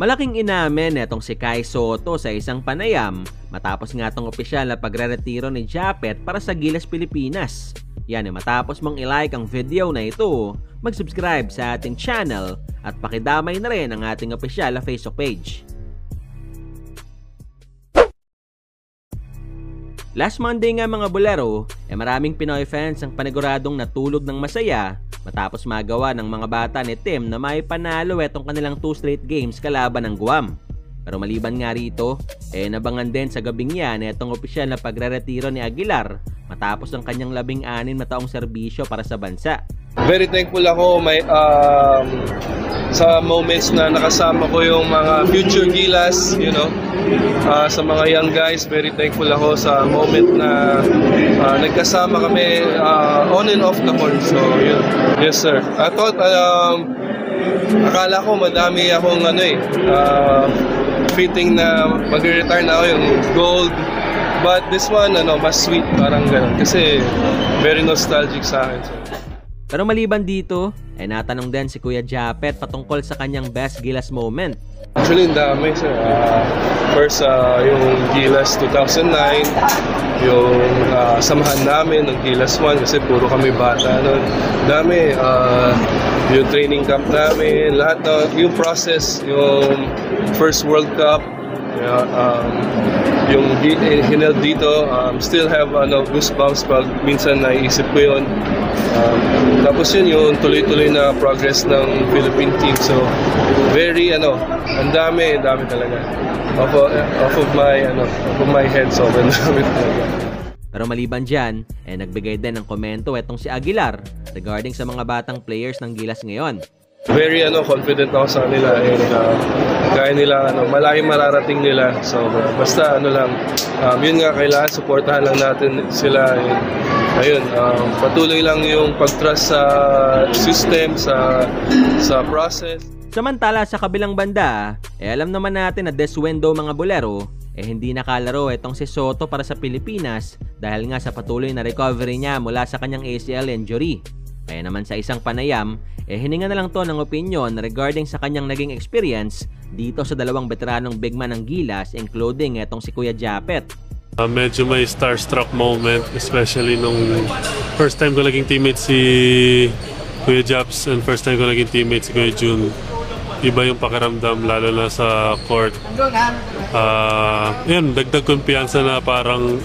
Malaking inamin netong si Kai Sotto sa isang panayam matapos nga tong opisyal na pagre-retiro ni Japet para sa Gilas Pilipinas. Yan matapos mong i-like ang video na ito, mag-subscribe sa ating channel at pakidamay na rin ang ating opisyal na Facebook page. Last Monday nga mga bulero, maraming Pinoy fans ang paniguradong natulog ng masaya matapos magawa ng mga bata ni Tim na may panalo itong kanilang 2 straight games kalaban ng Guam. Pero maliban nga rito, nabangan din sa gabing yan itong opisyal na pagre-retiro ni Aguilar matapos ang kanyang 16 na taong serbisyo para sa bansa. Very thankful ako sa moments na nakasama ko yung mga future Gilas, sa mga young guys. Very thankful ako sa moment na nagkasama kami on and off the court. So yun. Yes sir. I thought akala ko madami akong fitting na mag-retire na ako yung gold. But this one mas sweet, parang gano'n kasi very nostalgic sa akin. So. Pero maliban dito, natanong din si Kuya Japet patungkol sa kanyang best Gilas moment. Actually, ang dami sir. First, yung Gilas 2009, yung samahan namin ng Gilas 1 kasi puro kami bata noon. Dami, yung training camp namin, lahat yung process, yung first World Cup, yung hineld dito, still have goosebumps pag minsan naiisip ko yun. Tapos yun yung tuloy-tuloy na progress ng Philippine team. So very ang dami talaga. Off of my head, sobrang dami talaga. Pero maliban dyan, nagbigay din ng komento itong si Aguilar regarding sa mga batang players ng Gilas ngayon. Very confident ako sa kanila and kaya nila malaking mararating nila. So basta yun nga, kailangan suportahan lang natin sila. And, ayun, patuloy lang yung pag-trust sa system, sa process. Samantala sa kabilang banda, alam naman natin na this window mga bulero, hindi nakalaro itong si Sotto para sa Pilipinas dahil nga sa patuloy na recovery niya mula sa kanyang ACL injury. Kaya naman sa isang panayam, hininga na lang to ng opinion regarding sa kanyang naging experience dito sa dalawang veteranong big man ng Gilas, including itong si Kuya Japet. Medyo may starstruck moment, especially nung first time ko naging teammate si Kuya Japs and first time ko naging teammate si Kuya Jun. Iba yung pakiramdam lalo na sa court. Dagdag kumpiyansa na parang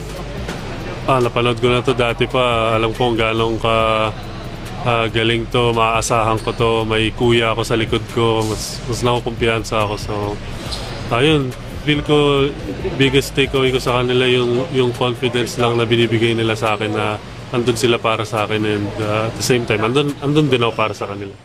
napanood ko na to dati pa, alam ko kung gano'ng galing to, maaasahan ko to, may kuya ako sa likod ko, mas nakukumpiyansa ako. So ayun, feel ko biggest takeaway ko sa kanila yung confidence lang na binibigay nila sa akin na andun sila para sa akin and at the same time andun din ako para sa kanila.